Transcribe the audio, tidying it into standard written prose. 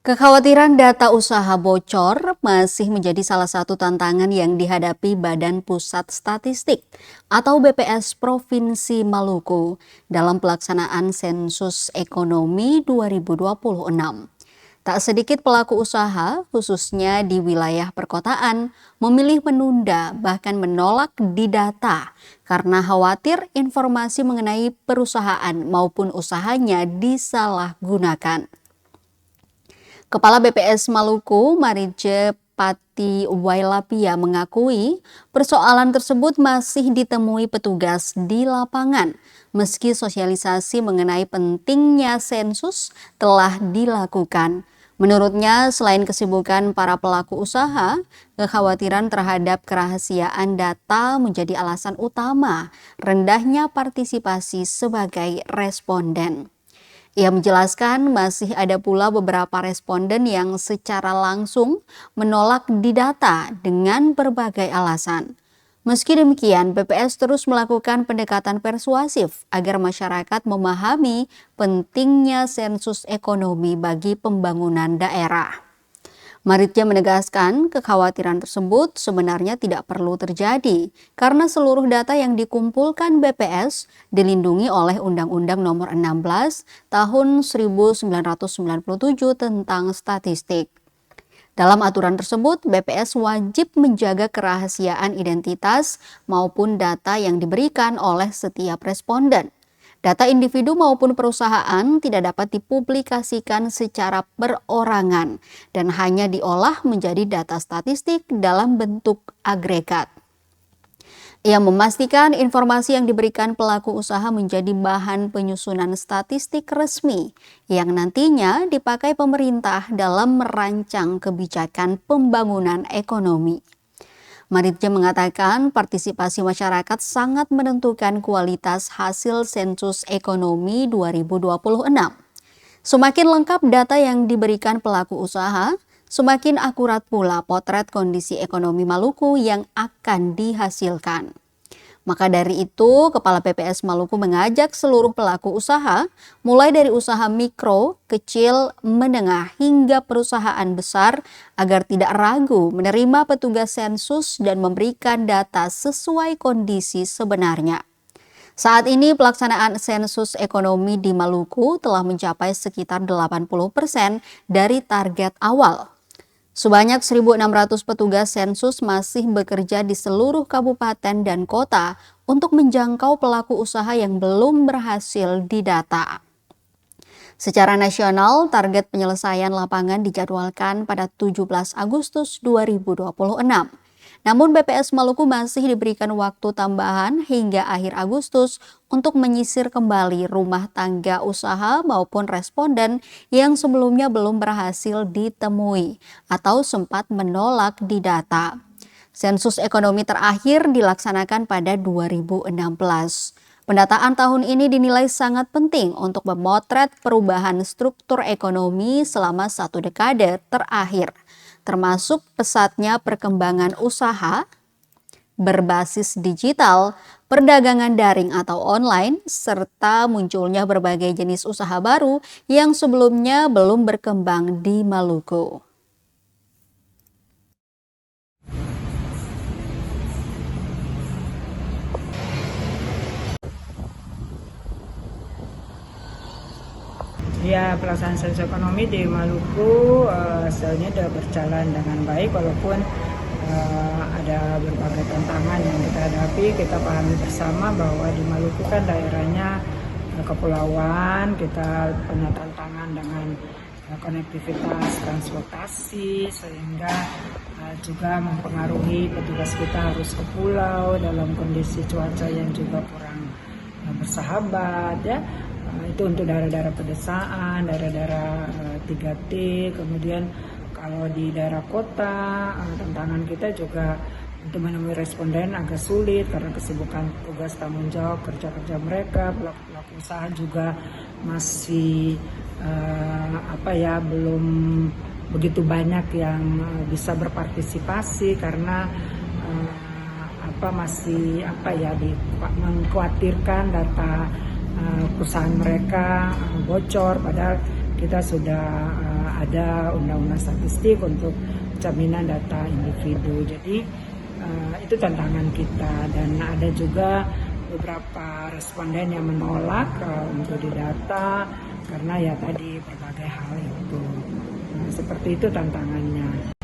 Kekhawatiran data usaha bocor masih menjadi salah satu tantangan yang dihadapi Badan Pusat Statistik atau BPS Provinsi Maluku dalam pelaksanaan sensus ekonomi 2026. Tak sedikit pelaku usaha, khususnya di wilayah perkotaan, memilih menunda bahkan menolak didata karena khawatir informasi mengenai perusahaan maupun usahanya disalahgunakan. Kepala BPS Maluku, Marije Pati Wailapia mengakui persoalan tersebut masih ditemui petugas di lapangan, meski sosialisasi mengenai pentingnya sensus telah dilakukan. Menurutnya, selain kesibukan para pelaku usaha, kekhawatiran terhadap kerahasiaan data menjadi alasan utama rendahnya partisipasi sebagai responden. Ia menjelaskan masih ada pula beberapa responden yang secara langsung menolak didata dengan berbagai alasan. Meski demikian, BPS terus melakukan pendekatan persuasif agar masyarakat memahami pentingnya sensus ekonomi bagi pembangunan daerah. Maritja menegaskan kekhawatiran tersebut sebenarnya tidak perlu terjadi karena seluruh data yang dikumpulkan BPS dilindungi oleh Undang-Undang Nomor 16 Tahun 1997 tentang statistik. Dalam aturan tersebut, BPS wajib menjaga kerahasiaan identitas maupun data yang diberikan oleh setiap responden. Data individu maupun perusahaan tidak dapat dipublikasikan secara perorangan dan hanya diolah menjadi data statistik dalam bentuk agregat. Ia memastikan informasi yang diberikan pelaku usaha menjadi bahan penyusunan statistik resmi yang nantinya dipakai pemerintah dalam merancang kebijakan pembangunan ekonomi. Maritja mengatakan partisipasi masyarakat sangat menentukan kualitas hasil sensus ekonomi 2026. Semakin lengkap data yang diberikan pelaku usaha, semakin akurat pula potret kondisi ekonomi Maluku yang akan dihasilkan. Maka dari itu, Kepala BPS Maluku mengajak seluruh pelaku usaha, mulai dari usaha mikro, kecil, menengah, hingga perusahaan besar, agar tidak ragu menerima petugas sensus dan memberikan data sesuai kondisi sebenarnya. Saat ini pelaksanaan sensus ekonomi di Maluku telah mencapai sekitar 80% dari target awal. Sebanyak 1.600 petugas sensus masih bekerja di seluruh kabupaten dan kota untuk menjangkau pelaku usaha yang belum berhasil didata. Secara nasional, target penyelesaian lapangan dijadwalkan pada 17 Agustus 2026. Namun BPS Maluku masih diberikan waktu tambahan hingga akhir Agustus untuk menyisir kembali rumah tangga usaha maupun responden yang sebelumnya belum berhasil ditemui atau sempat menolak didata. Sensus ekonomi terakhir dilaksanakan pada 2016. Pendataan tahun ini dinilai sangat penting untuk memotret perubahan struktur ekonomi selama 1 dekade terakhir, termasuk pesatnya perkembangan usaha berbasis digital, perdagangan daring atau online, serta munculnya berbagai jenis usaha baru yang sebelumnya belum berkembang di Maluku. Ya, pelaksanaan sensus ekonomi di Maluku sejauh sudah berjalan dengan baik walaupun ada berbagai tantangan yang kita hadapi. Kita pahami bersama bahwa di Maluku kan daerahnya kepulauan, kita punya tantangan dengan konektivitas transportasi sehingga juga mempengaruhi petugas kita harus ke pulau dalam kondisi cuaca yang juga kurang bersahabat ya. Itu untuk daerah-daerah pedesaan, daerah-daerah 3T, kemudian kalau di daerah kota, tantangan kita juga untuk menemui responden agak sulit karena kesibukan tugas tanggung jawab kerja-kerja mereka, pelaku usaha juga masih belum begitu banyak yang bisa berpartisipasi karena masih mengkhawatirkan data perusahaan mereka bocor, padahal kita sudah ada undang-undang statistik untuk jaminan data individu. Jadi itu tantangan kita, dan ada juga beberapa responden yang menolak untuk didata karena ya tadi berbagai hal itu. Seperti itu tantangannya.